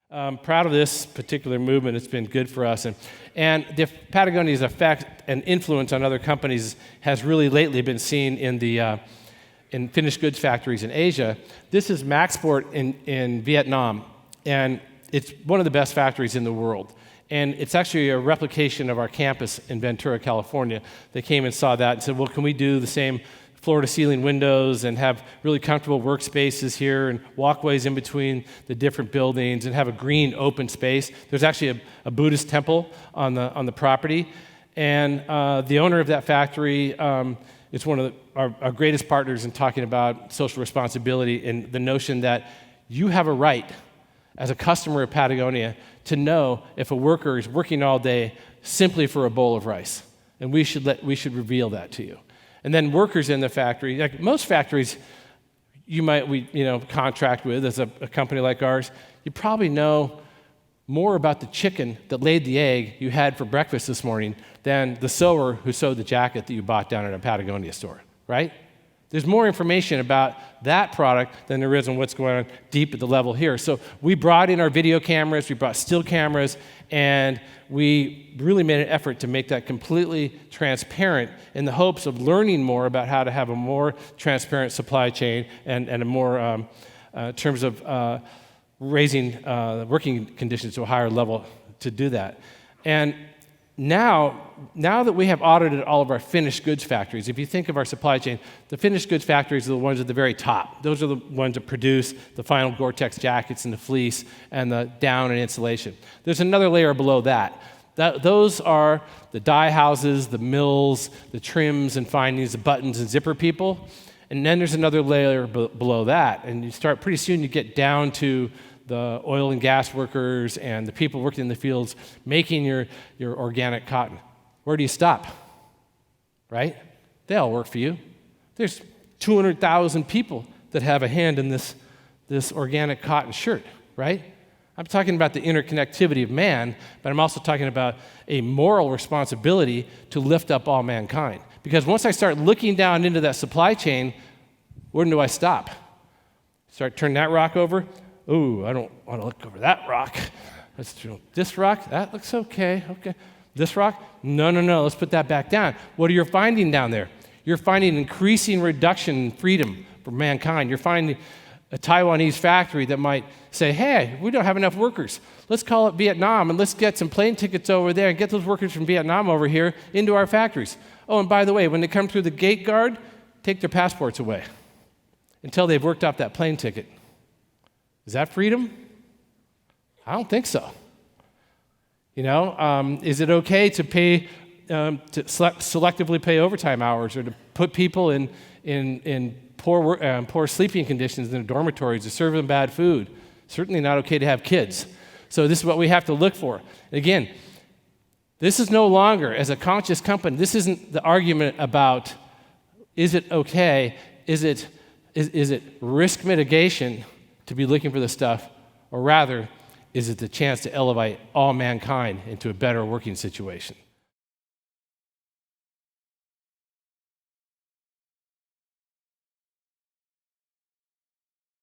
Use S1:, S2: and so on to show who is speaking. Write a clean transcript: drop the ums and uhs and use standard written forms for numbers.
S1: I'm proud of this particular movement. It's been good for us. And the Patagonia's effect and influence on other companies has really lately been seen in finished goods factories in Asia. This is Maxport in Vietnam, and it's one of the best factories in the world. And it's actually a replication of our campus in Ventura, California. They came and saw that and said, well, can we do the same floor-to-ceiling windows and have really comfortable workspaces here and walkways in between the different buildings and have a green open space. There's actually a Buddhist temple on the property. And the owner of that factory is one of our greatest partners in talking about social responsibility and the notion that you have a right as a customer of Patagonia to know if a worker is working all day simply for a bowl of rice. And we should reveal that to you. And then workers in the factory, like most factories we contract with as a company like ours, you probably know more about the chicken that laid the egg you had for breakfast this morning than the sewer who sewed the jacket that you bought down at a Patagonia store, right? There's more information about that product than there is on what's going on deep at the level here. So we brought in our video cameras, we brought still cameras, and we really made an effort to make that completely transparent in the hopes of learning more about how to have a more transparent supply chain and a more terms of raising working conditions to a higher level to do that. And now that we have audited all of our finished goods factories, if you think of our supply chain, the finished goods factories are the ones at the very top. Those are the ones that produce the final Gore-Tex jackets and the fleece and the down and insulation. There's another layer below that. Those are the dye houses, the mills, the trims and findings, the buttons and zipper people. And then there's another layer below that. And you start pretty soon, you get down to the oil and gas workers and the people working in the fields making your organic cotton. Where do you stop? Right? They all work for you. There's 200,000 people that have a hand in this organic cotton shirt, right? I'm talking about the interconnectivity of man, but I'm also talking about a moral responsibility to lift up all mankind. Because once I start looking down into that supply chain, where do I stop? Start turning that rock over. Ooh, I don't want to look over that rock. Let's do this rock. That looks okay. Okay. This rock? No. Let's put that back down. What are you finding down there? You're finding increasing reduction in freedom for mankind. You're finding a Taiwanese factory that might say, hey, we don't have enough workers. Let's call it Vietnam and let's get some plane tickets over there and get those workers from Vietnam over here into our factories. Oh, and by the way, when they come through the gate guard, take their passports away until they've worked off that plane ticket. Is that freedom? I don't think so. Is it okay to pay to selectively pay overtime hours or to put people in poor sleeping conditions in their dormitories, to serve them bad food? Certainly not okay to have kids. So this is what we have to look for. Again, this is no longer, as a conscious company, this isn't the argument about is it okay, is it risk mitigation to be looking for this stuff, or rather, is it the chance to elevate all mankind into a better working situation?